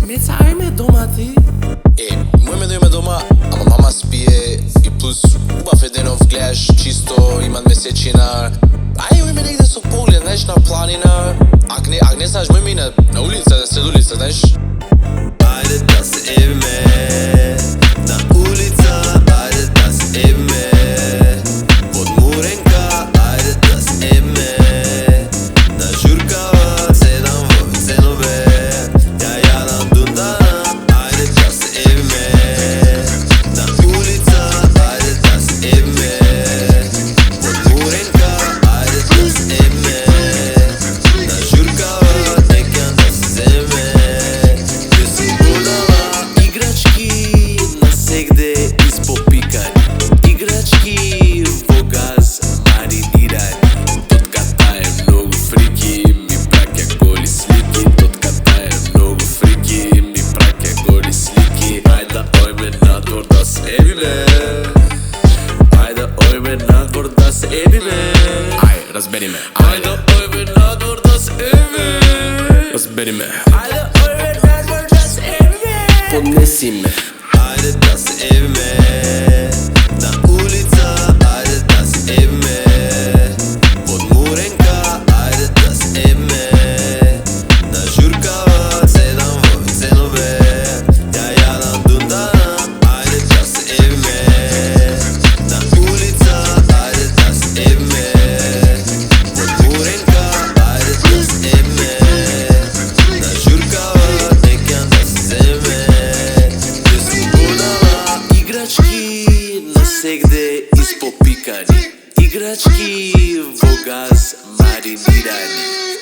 Meca, ajme doma ti? Мој ме дојме дома, ама мама спие и плюс убав еденов гледаш чисто, имат месечина. Ај ујме негде со поглед, знаеш, на планина. Ак не знаеш, мој на улица, на сред улица, знаеш. Ајде да се евиме на улица, ајде да се евиме под муренка, ајде да се евиме на журкава, седам во веценове, ја јадам дундана. Ајде да се евиме на улица, ајде да се евиме под муренка, ајде да се евиме на журкава, дека да се земе. Сегде испопикани, играчки во газ маринирани. Тотката е многу фрики, ми праќа голи слики. Тотката е многу фрики, ми праќа голи слики. Ајде ојме надвор да се евиме, ајде ојме надвор да се евиме. Ај, разбери ме. Ајде ојме надвор да се евиме, Разбери ме. ајде ојме надвор да се евиме. Поднеси ме. Ајде да се евиме на улица, ајде да се евиме под муренка, ајде да се евиме на журкава, седам во веценове, ја јадам дундана. Ајде да се евиме на улица, ајде да се евиме под муренка, ајде да се евиме на журкава, дека да се земе. Играчки насегде испопикани, играчки во газ маринирани.